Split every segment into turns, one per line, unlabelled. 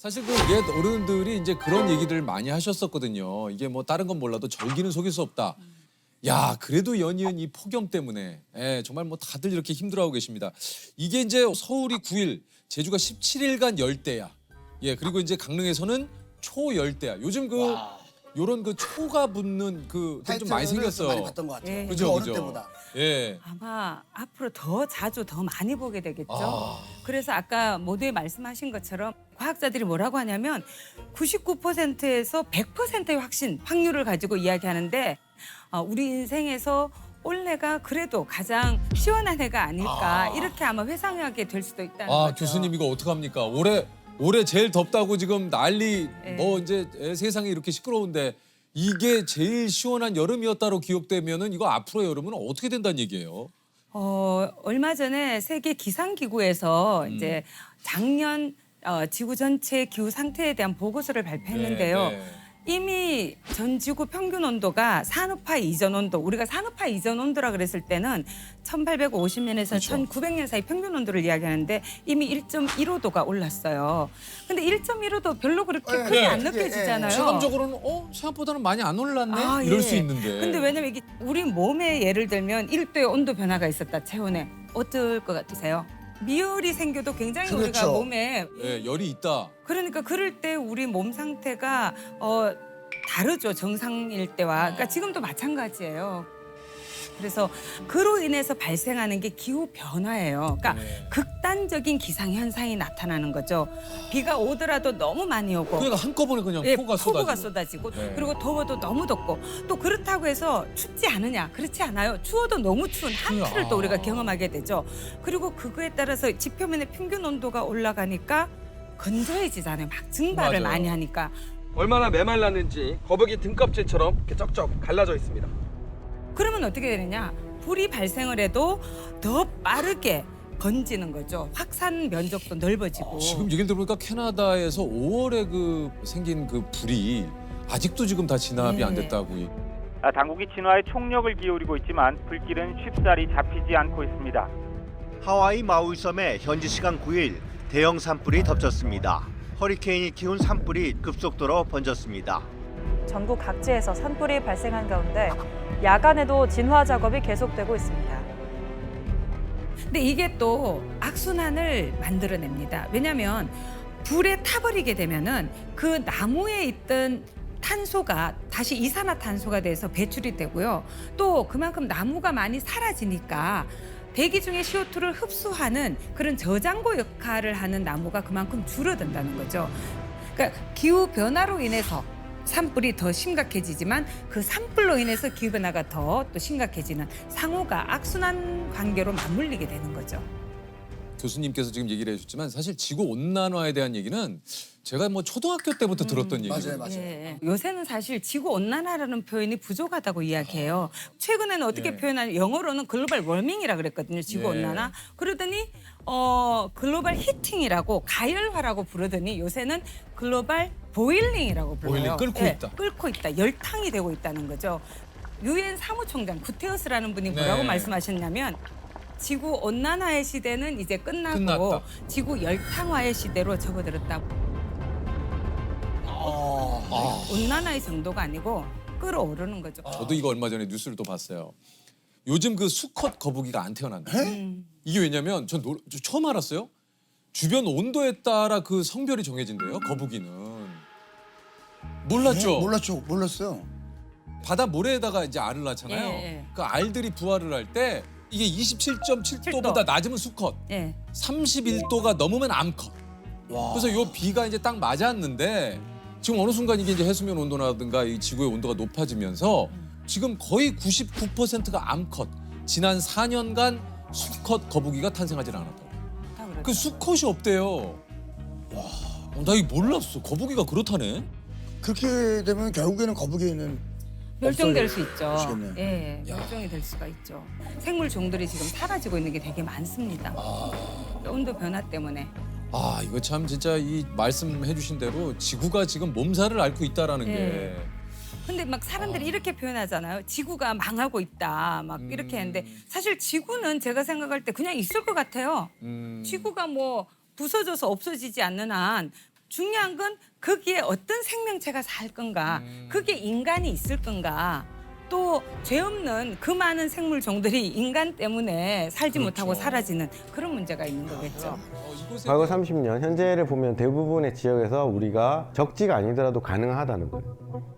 사실 그 옛 어른들이 이제 그런 얘기들 많이 하셨었거든요. 이게 뭐 다른 건 몰라도 절기는 속일 수 없다. 야, 그래도 연이은 이 폭염 때문에 정말 뭐 다들 이렇게 힘들어하고 계십니다. 이게 이제 서울이 9일, 제주가 17일간 열대야. 예, 그리고 이제 강릉에서는 초열대야. 요즘 그 요런 그 초가 붙는 그 좀 많이 생겼어요.
많이 봤던 것 같아요.
예.
그죠,
어느
그죠.
때보다.
예.
아마 앞으로 더 자주 더 많이 보게 되겠죠.
아.
그래서 아까 모두에 말씀하신 것처럼 과학자들이 뭐라고 하냐면 99%에서 100%의 확률을 가지고 이야기하는데 우리 인생에서 올해가 그래도 가장 시원한 해가 아닐까 이렇게 아마 회상하게 될 수도 있다는
아,
거죠.
교수님 이거 어떡합니까? 올해 제일 덥다고 지금 난리
네.
뭐 이제 세상이 이렇게 시끄러운데 이게 제일 시원한 여름이었다로 기억되면은 이거 앞으로 여름은 어떻게 된다는 얘기예요?
얼마 전에 세계 기상기구에서 이제 작년 지구 전체 기후 상태에 대한 보고서를 발표했는데요.
네.
이미 전 지구 평균 온도가 산업화 이전 온도, 우리가 산업화 이전 온도라 그랬을 때는 1850년에서
그렇죠.
1900년 사이 평균 온도를 이야기하는데 이미 1.15도가 올랐어요. 근데 1.15도 별로 그렇게
네,
크게
네.
안 느껴지잖아요.
체감적으로는 생각보다는 많이 안 올랐네?
아,
이럴
예.
수 있는데.
근데 왜냐면 이게 우리 몸에 예를 들면 1도의 온도 변화가 있었다, 체온에. 어떨 것 같으세요? 미열이 생겨도 굉장히 우리가
그렇죠.
몸에
예, 열이 있다.
그러니까 그럴 때 우리 몸 상태가 다르죠, 정상일 때와. 그러니까 지금도 마찬가지예요. 그래서 그로 인해서 발생하는 게 기후 변화예요. 그러니까
네.
극단적인 기상 현상이 나타나는 거죠. 비가 오더라도 너무 많이 오고
그러니까 한꺼번에 그냥
예,
폭우가 쏟아지고.
쏟아지고
네.
그리고 더워도 너무 덥고 또 그렇다고 해서 춥지 않으냐? 그렇지 않아요. 추워도 너무 추운 한풀을 또 우리가 경험하게 되죠. 그리고 그거에 따라서 지표면의 평균 온도가 올라가니까 건조해지잖아요. 막 증발을
맞아요.
많이 하니까.
얼마나 메말랐는지 거북이 등껍질처럼 이렇게 쩍쩍 갈라져 있습니다.
그러면 어떻게 되느냐? 불이 발생을 해도 더 빠르게 번지는 거죠. 확산 면적도 넓어지고.
지금 얘기를 들어보니까 캐나다에서 5월에 그 생긴 그 불이 아직도 지금 다 진압이 안
네.
됐다고.
당국이 진화에 총력을 기울이고 있지만 불길은 쉽사리 잡히지 않고 있습니다.
하와이 마우이 섬에 현지 시간 9일 대형 산불이 덮쳤습니다. 허리케인이 키운 산불이 급속도로 번졌습니다.
전국 각지에서 산불이 발생한 가운데 야간에도 진화 작업이 계속되고 있습니다.
근데 이게 또 악순환을 만들어냅니다. 왜냐하면 불에 타버리게 되면은 그 나무에 있던 탄소가 다시 이산화탄소가 돼서 배출이 되고요. 또 그만큼 나무가 많이 사라지니까 대기 중에 CO2를 흡수하는 그런 저장고 역할을 하는 나무가 그만큼 줄어든다는 거죠. 그러니까 기후 변화로 인해서 산불이 더 심각해지지만 그 산불로 인해서 기후 변화가 더 또 심각해지는 상호가 악순환 관계로 맞물리게 되는 거죠.
교수님께서 지금 얘기를 해주셨지만 사실 지구 온난화에 대한 얘기는 제가 뭐 초등학교 때부터 들었던 얘기거든요.
맞아요.
예. 요새는 사실 지구 온난화라는 표현이 부족하다고 이야기해요. 최근에는 어떻게
네.
표현하냐? 영어로는 글로벌 워밍이라 그랬거든요. 지구
네.
온난화. 그러더니 글로벌 히팅이라고 가열화라고 부르더니 요새는 글로벌 보일링이라고 불러요.
보일링, 끓고 있다.
끓고 있다. 열탕이 되고 있다는 거죠. 유엔 사무총장 구테우스라는 분이 뭐라고
네.
말씀하셨냐면 지구 온난화의 시대는 이제 끝나고
끝났다.
지구 열탕화의 시대로 접어들었다고. 온난화의 정도가 아니고 끓어오르는 거죠.
저도 이거 얼마 전에 뉴스를 또 봤어요. 요즘 그 수컷 거북이가 안 태어난다. 이게 왜냐면 전 처음 알았어요. 주변 온도에 따라 그 성별이 정해진대요. 거북이는. 몰랐죠?
몰랐어요.
바다 모래에다가 이제 알을 낳잖아요.
예.
그 알들이 부화를 할 때 이게 27.7도보다 낮으면 수컷,
예.
31도가 넘으면 암컷. 그래서 요 비가 이제 딱 맞았는데 지금 어느 순간 이게 이제 해수면 온도라든가 이 지구의 온도가 높아지면서 지금 거의 99%가 암컷. 지난 4년간 수컷 거북이가 탄생하지 않았다고.
다 그렇죠.
그 수컷이 없대요. 나 이거 몰랐어. 거북이가 그렇다네.
그렇게 되면 결국에는 거북이는
멸종될 수 있죠.
없어지겠네요.
예, 멸종이 될 수가 있죠. 생물 종들이 지금 사라지고 있는 게 되게 많습니다. 온도 변화 때문에.
아, 이거 참 진짜 이 말씀해 주신 대로 지구가 지금 몸살을 앓고 있다라는
예.
게.
근데 막 사람들이 이렇게 표현하잖아요. 지구가 망하고 있다. 막 이렇게 했는데 사실 지구는 제가 생각할 때 그냥 있을 것 같아요. 지구가 뭐 부서져서 없어지지 않는 한 중요한 건 거기에 어떤 생명체가 살 건가, 그게 인간이 있을 건가, 또 죄 없는 그 많은 생물 종들이 인간 때문에 살지 못하고 사라지는 그런 문제가 있는 거겠죠.
이곳에
과거 30년, 현재를 보면 대부분의 지역에서 우리가 적지가 아니더라도 가능하다는 거예요.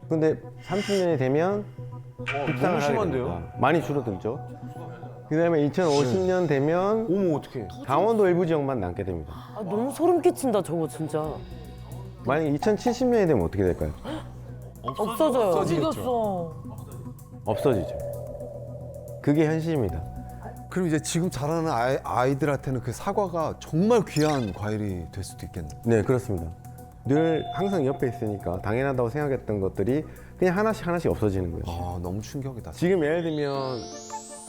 근데 30년이 되면
너무 심한데요?
많이 줄어들죠. 그다음에 2050년 되면
어머 어떡해.
강원도 일부 지역만 남게 됩니다.
아, 너무 소름 끼친다 저거 진짜.
만약 2070년이 되면 어떻게 될까요?
없어져요.
없어지겠죠.
없어졌어.
없어지죠. 그게 현실입니다.
그럼 이제 지금 자라는 아이들한테는 그 사과가 정말 귀한 과일이 될 수도 있겠네요.
네, 그렇습니다. 늘 항상 옆에 있으니까 당연하다고 생각했던 것들이 그냥 하나씩 없어지는 거예요.
아, 너무 충격이다.
지금 예를 들면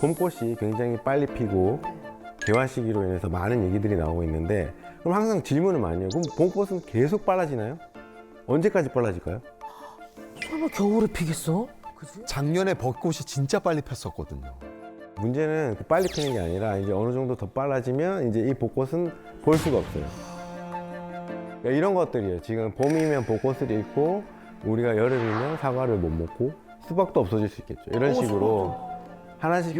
봄꽃이 굉장히 빨리 피고 개화 시기로 인해서 많은 얘기들이 나오고 있는데 그럼 항상 질문을 많이 해요. 그럼 봄꽃은 계속 빨라지나요? 언제까지 빨라질까요?
설마 겨울에 피겠어?
작년에 벚꽃이 진짜 빨리 폈었거든요.
문제는 그 빨리 피는 게 아니라 이제 어느 정도 더 빨라지면 이제 이 벚꽃은 볼 수가 없어요. 그러니까 이런 것들이에요. 지금 봄이면 벚꽃을 잃고 우리가 여름이면 사과를 못 먹고 수박도 없어질 수 있겠죠. 이런 식으로 하나씩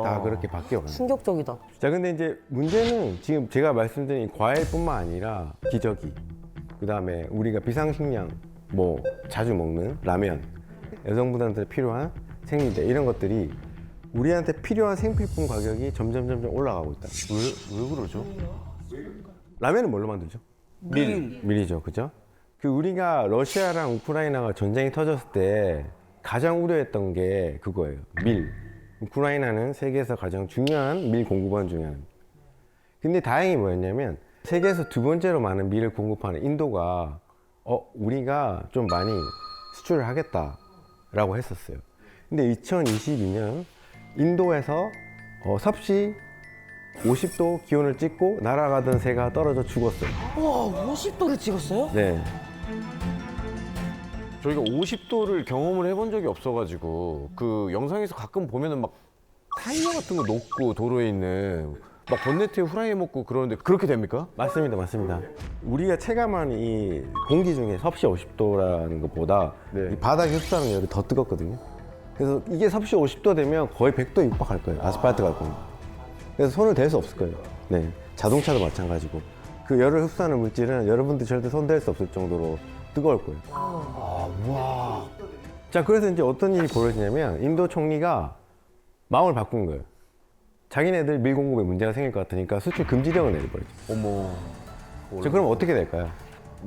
다 그렇게 바뀌어가요.
충격적이다.
자, 근데 이제 문제는 지금 제가 말씀드린 과일뿐만 아니라 기저귀, 그 다음에 우리가 비상식량, 뭐 자주 먹는 라면, 여성분들한테 필요한 생리대 이런 것들이 우리한테 필요한 생필품 가격이 점점 올라가고 있다. 왜 그러죠? 라면은 뭘로 만들죠? 밀이죠, 그죠? 그 우리가 러시아랑 우크라이나가 전쟁이 터졌을 때 가장 우려했던 게 그거예요. 밀. 우크라이나는 세계에서 가장 중요한 밀 공급원 중에 하나입니다. 근데 다행히 뭐였냐면 세계에서 두 번째로 많은 밀을 공급하는 인도가 우리가 좀 많이 수출을 하겠다라고 했었어요. 근데 2022년 인도에서 섭씨 50도 기온을 찍고 날아가던 새가 떨어져 죽었어요.
와 50도를 찍었어요?
네.
저희가 50도를 경험을 해본 적이 없어가지고 그 영상에서 가끔 보면은 막 타이어 같은 거 녹고 도로에 있는 막 번네트에 후라이 먹고 그러는데 그렇게 됩니까?
맞습니다. 우리가 체감한 이 공기 중에 섭씨 50도라는 것보다 이 바닥에 흡수하는 열이 더 뜨겁거든요. 그래서 이게 섭씨 50도 되면 거의 100도 육박할 거예요. 아스팔트 갈 거면. 그래서 손을 댈 수 없을 거예요. 네, 자동차도 마찬가지고 그 열을 흡수하는 물질은 여러분들 절대 손 댈 수 없을 정도로 뜨거울 거예요.
와.
자, 그래서 이제 어떤 일이 벌어지냐면 인도 총리가 마음을 바꾼 거예요. 자기네들 밀 공급에 문제가 생길 것 같으니까 수출 금지령을 내려버리죠.
어머.
자, 그럼 어떻게 될까요?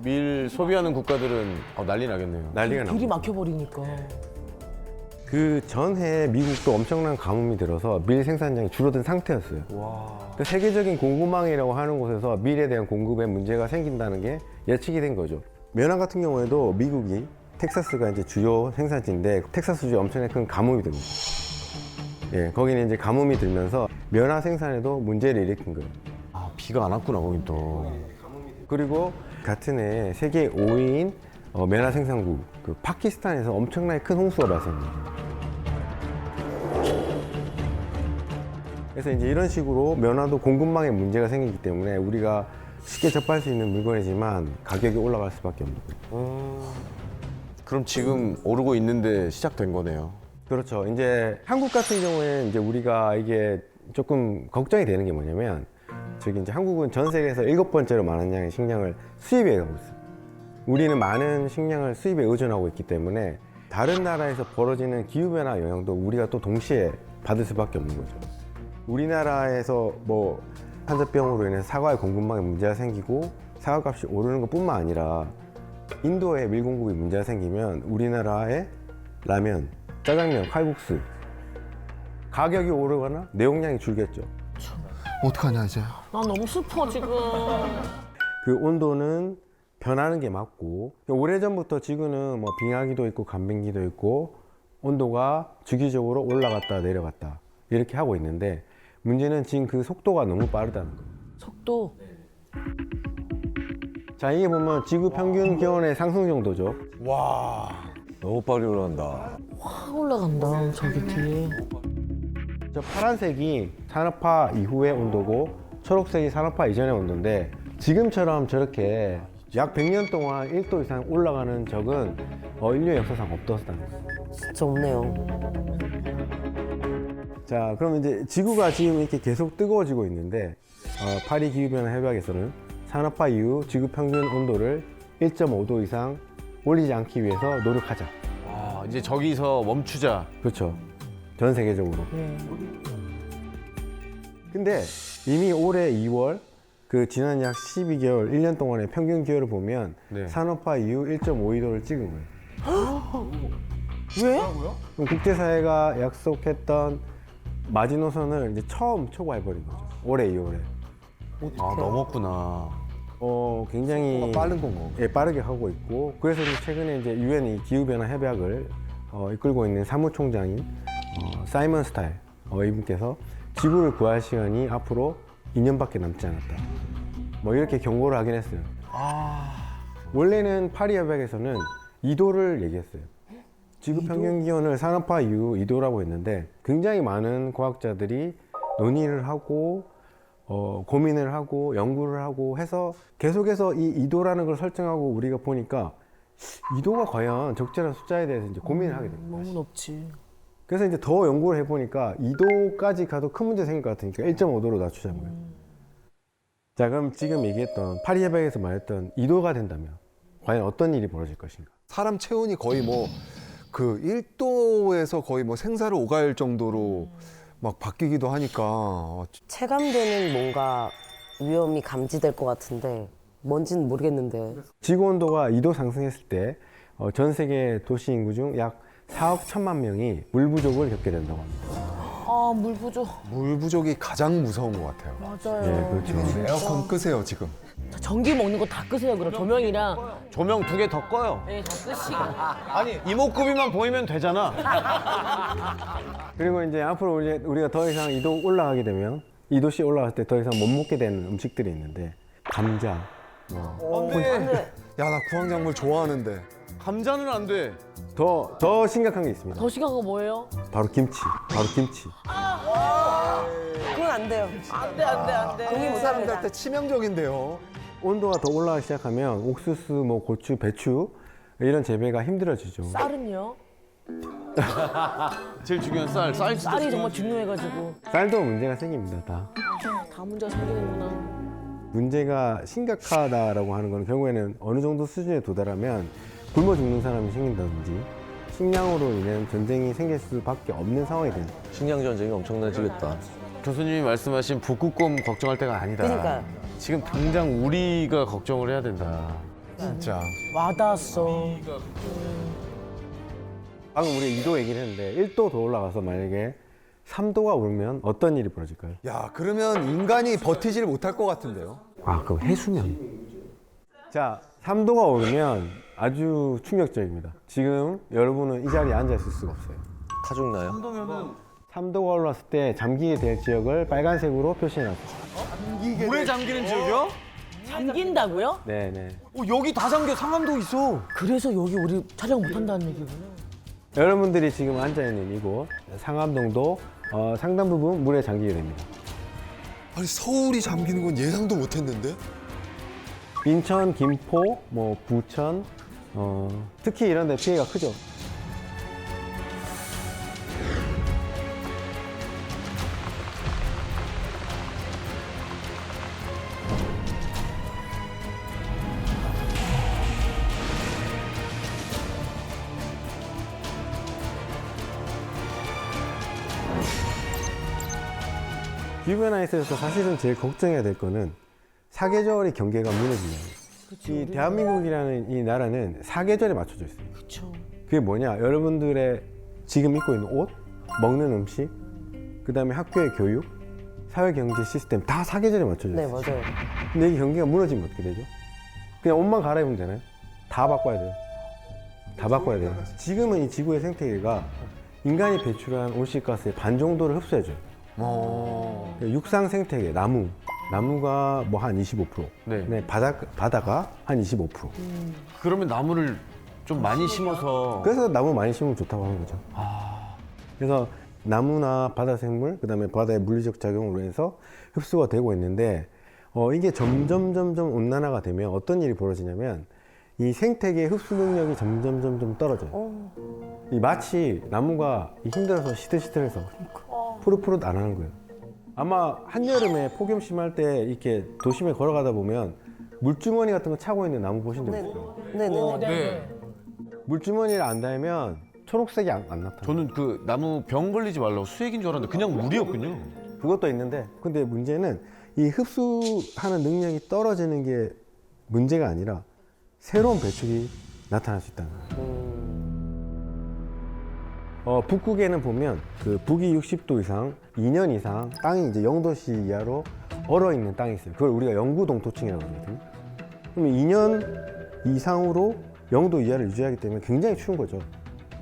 밀 소비하는 국가들은 난리 나겠네요.
난리가 나고.
길이 막혀버리니까.
그 전해 미국도 엄청난 가뭄이 들어서 밀 생산량이 줄어든 상태였어요. 그 세계적인 공급망이라고 하는 곳에서 밀에 대한 공급에 문제가 생긴다는 게 예측이 된 거죠. 면화 같은 경우에도 미국이 텍사스가 이제 주요 생산지인데 텍사스주에 엄청나게 큰 가뭄이 듭니다. 예, 거기는 이제 가뭄이 들면서 면화 생산에도 문제를 일으킨 거예요.
아, 비가 안 왔구나 거긴 또.
그리고 같은 해 세계 5위인 면화 생산국 그 파키스탄에서 엄청나게 큰 홍수가 발생합니다. 그래서 이제 이런 식으로 면화도 공급망에 문제가 생기기 때문에 우리가 쉽게 접할 수 있는 물건이지만 가격이 올라갈 수밖에 없는 거예요.
그럼 지금 오르고 있는데 시작된 거네요.
그렇죠. 이제 한국 같은 경우에는 이제 우리가 이게 조금 걱정이 되는 게 뭐냐면 저기 이제 한국은 전 세계에서 7번째로 많은 양의 식량을 수입해 가고 있어요. 우리는 많은 식량을 수입에 의존하고 있기 때문에 다른 나라에서 벌어지는 기후변화 영향도 우리가 또 동시에 받을 수밖에 없는 거죠. 우리나라에서 뭐 한자병으로 인해서 사과의 공급망에 문제가 생기고 사과값이 오르는 것뿐만 아니라 인도에 밀 공급이 문제가 생기면 우리나라의 라면, 짜장면, 칼국수 가격이 오르거나 내용량이 줄겠죠.
어떡하냐 이제.
나 너무 슬퍼 지금.
그 온도는 변하는 게 맞고 오래전부터 지구는 뭐 빙하기도 있고 간빙기도 있고 온도가 주기적으로 올라갔다 내려갔다 이렇게 하고 있는데 문제는 지금 그 속도가 너무 빠르다는 거예요.
속도.
자, 이게 보면 지구 평균 기온의 상승 정도죠.
와.
너무 빨리 올라간다.
확 올라간다 저기 뒤에.
저 파란색이 산업화 이후의 온도고 초록색이 산업화 이전의 온도인데 지금처럼 저렇게 약 100년 동안 1도 이상 올라가는 적은 인류 역사상 없었다는 거예요.
진짜 없네요.
자, 그럼 이제 지구가 지금 이렇게 계속 뜨거워지고 있는데 파리 기후변화 협약에서는 산업화 이후 지구 평균 온도를 1.5도 이상 올리지 않기 위해서 노력하자.
아, 이제 저기서 멈추자.
그렇죠. 전 세계적으로.
네.
근데 이미 올해 2월 그 지난 약 12개월, 1년 동안의 평균 기후를 보면
네.
산업화 이후 1.52도를 찍은 거예요.
왜?
그럼 국제사회가 약속했던 마지노선을 이제 처음 초과해버린 거죠. 올해 2월에.
아, 넘었구나.
굉장히
빠른 건가?
예, 빠르게 하고 있고 그래서 이제 최근에 이제 유엔이 기후변화 협약을 이끌고 있는 사무총장인 사이먼 스타일 이분께서 지구를 구할 시간이 앞으로 2년밖에 남지 않았다. 뭐 이렇게 경고를 하긴 했어요. 원래는 파리 협약에서는 2도를 얘기했어요. 지구 평균 기온을 산업화 이후 2도라고 했는데 굉장히 많은 과학자들이 논의를 하고 고민을 하고 연구를 하고 해서 계속해서 이 2도라는 걸 설정하고 우리가 보니까 2도가 과연 적절한 숫자에 대해서 이제 고민을 하게 됩니다.
너무 높지.
그래서 이제 더 연구를 해보니까 2도까지 가도 큰 문제 생길 것 같으니까 1.5도로 낮추자는 거예요. 자, 그럼 지금 얘기했던 파리 협약에서 말했던 2도가 된다면 과연 어떤 일이 벌어질 것인가?
사람 체온이 거의 뭐 그 1도에서 거의 뭐 생사를 오갈 정도로 막 바뀌기도 하니까
체감되는 뭔가 위험이 감지될 것 같은데 뭔지는 모르겠는데.
지구 온도가 2도 상승했을 때 전 세계 도시 인구 중 약 4억 1천만 명이 물 부족을 겪게 된다고 합니다.
아, 물 부족.
물 부족이 가장 무서운 것 같아요.
맞아요.
예, 그렇죠.
에어컨 끄세요 지금.
전기 먹는 거 다 끄세요. 그럼 조명이랑.
조명 2개 더 꺼요.
네, 다 끄시고.
아니, 이목구비만 보이면 되잖아.
그리고 이제 앞으로 우리가 더 이상 2도 올라가게 되면 2도씩 올라갈 때 더 이상 못 먹게 되는 음식들이 있는데 감자,
야, 나 구황작물 좋아하는데.
감자는 안 돼.
더 심각한 게 있습니다.
더 심각한 거 뭐예요?
바로 김치.
그건 안 돼요. 안 돼.
한국 사람들한테 치명적인데요.
온도가 더 올라가기 시작하면 옥수수, 뭐 고추, 배추 이런 재배가 힘들어지죠.
쌀은요?
제일 중요한 쌀.
쌀이 정말 중요해가지고.
쌀도 문제가 생깁니다.
다 문제가 생기는구나.
문제가 심각하다라고 하는 건 결국에는 어느 정도 수준에 도달하면 굶어 죽는 사람이 생긴다든지 식량으로 인한 전쟁이 생길 수밖에 없는 상황이 되는 거예요.
식량 전쟁이 엄청나지겠다.
교수님이 말씀하신 북극곰 걱정할 때가 아니다.
그러니까요.
지금 당장 우리가 걱정을 해야 된다.
진짜.
와닿았어.
방금 우리 2도 얘기를 했는데 1도 더 올라가서 만약에 3도가 오르면 어떤 일이 벌어질까요?
야, 그러면 인간이 버티지를 못할 것 같은데요.
그럼 해수면. 자, 3도가 오르면 아주 충격적입니다. 지금 여러분은 이 자리에 앉아 있을 수가 없어요.
타 죽나요?
3도가 올랐을 때 잠기게 될 지역을 빨간색으로 표시해놨습니다.
물에 잠기는 지역이요?
잠긴다고요?
네네.
여기 다 잠겨. 상암도 있어.
그래서 여기 우리 촬영 못 한다는 얘기구나.
여러분들이 지금 앉아있는 이곳 상암동도 상당 부분 물에 잠기게 됩니다.
아니, 서울이 잠기는 건 예상도 못했는데?
인천, 김포, 부천, 특히 이런 데 피해가 크죠. 기후변화에 있어서 사실은 제일 걱정해야 될 거는 사계절의 경계가 무너지는 거예요. 이 대한민국이라는 이 나라는 사계절에 맞춰져 있어요.
그렇죠.
그게 뭐냐? 여러분들의 지금 입고 있는 옷, 먹는 음식, 그다음에 학교의 교육, 사회 경제 시스템 다 사계절에 맞춰져 있어요.
네, 맞아요.
근데 이 경계가 무너지면 어떻게 되죠? 그냥 옷만 갈아입으면 되나요? 다 바꿔야 돼요. 다 바꿔야 돼요. 지금은 이 지구의 생태계가 인간이 배출한 온실가스의 반 정도를 흡수해줘요. 육상 생태계, 나무가 뭐 한 25%,
네.
바다가 한 25%.
그러면 나무를 좀 많이 심어서.
그래서 나무 많이 심으면 좋다고 하는 거죠. 그래서 나무나 바다 생물, 그다음에 바다의 물리적 작용으로 해서 흡수가 되고 있는데 이게 점점 온난화가 되면 어떤 일이 벌어지냐면 이 생태계의 흡수 능력이 점점 떨어져요. 이 마치 나무가 힘들어서 시들시들해서 푸릇푸릇 안 하는 거예요. 아마 한여름에 폭염 심할 때 이렇게 도심에 걸어가다 보면 물주머니 같은 거 차고 있는 나무 보신 적 있어요?
네네네.
물주머니를 안 달면 초록색이 안 나타나요.
저는 그 나무 병 걸리지 말라고 수액인 줄 알았는데 그냥 물이었군요.
그것도 있는데 근데 문제는 이 흡수하는 능력이 떨어지는 게 문제가 아니라 새로운 배출이 나타날 수 있다는 거예요. 북극에는 보면 그 북위 60도 이상 2년 이상 땅이 이제 0도씨 이하로 얼어 있는 땅이 있어요. 그걸 우리가 영구동토층이라고 하거든요. 그러면 2년 이상으로 0도 이하를 유지하기 때문에 굉장히 추운 거죠.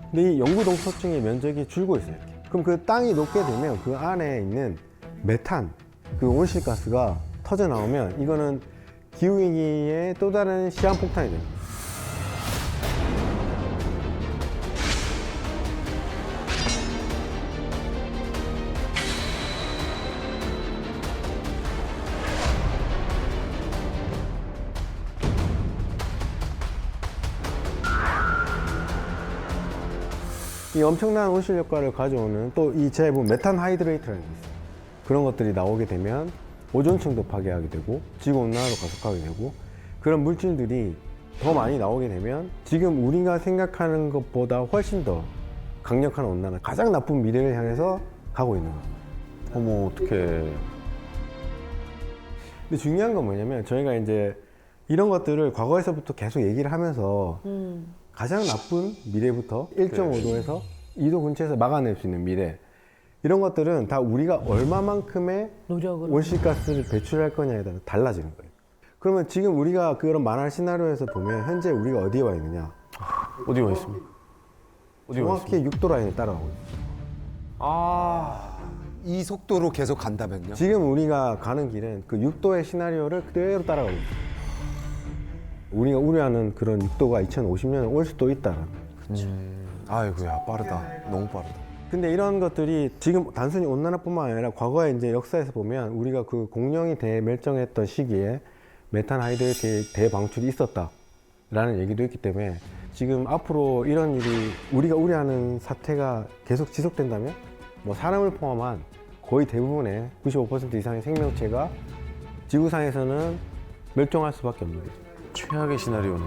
근데 이 영구동토층의 면적이 줄고 있어요. 이렇게. 그럼 그 땅이 녹게 되면 그 안에 있는 메탄, 그 온실가스가 터져 나오면 이거는 기후위기의 또 다른 시한폭탄이 됩니다. 이 엄청난 온실 효과를 가져오는 또 이 제에 보면 메탄 하이드레이트라는 게 있어요. 그런 것들이 나오게 되면 오존층도 파괴하게 되고 지구 온난화도 가속하게 되고 그런 물질들이 더 많이 나오게 되면 지금 우리가 생각하는 것보다 훨씬 더 강력한 온난화, 가장 나쁜 미래를 향해서 가고 있는 거예요.
어머 어떡해.
근데 중요한 건 뭐냐면 저희가 이제 이런 것들을 과거에서부터 계속 얘기를 하면서 가장 나쁜 미래부터 1.5도에서 2도 근처에서 막아낼 수 있는 미래 이런 것들은 다 우리가 얼마만큼의 온실가스를 배출할 거냐에 따라 달라지는 거예요. 그러면 지금 우리가 그런 만화 시나리오에서 보면 현재 우리가 어디에 와 있느냐?
어디 와 있습니까? 어디 와
정확히
있습니까?
6도 라인을 따라가고 있어요.
이 속도로 계속 간다면요?
지금 우리가 가는 길은 그 6도의 시나리오를 그대로 따라가고 있어요. 우리가 우려하는 그런 6도가 2050년에 올 수도 있다라는 거죠.
아이고야 빠르다. 너무 빠르다.
근데 이런 것들이 지금 단순히 온난화뿐만 아니라 과거에 이제 역사에서 보면 우리가 그 공룡이 대멸종했던 시기에 메탄 하이드레이트의 대방출이 있었다라는 얘기도 있기 때문에 지금 앞으로 이런 일이 우리가 우려하는 사태가 계속 지속된다면 뭐 사람을 포함한 거의 대부분의 95% 이상의 생명체가 지구상에서는 멸종할 수밖에 없는 거죠.
최악의 시나리오네.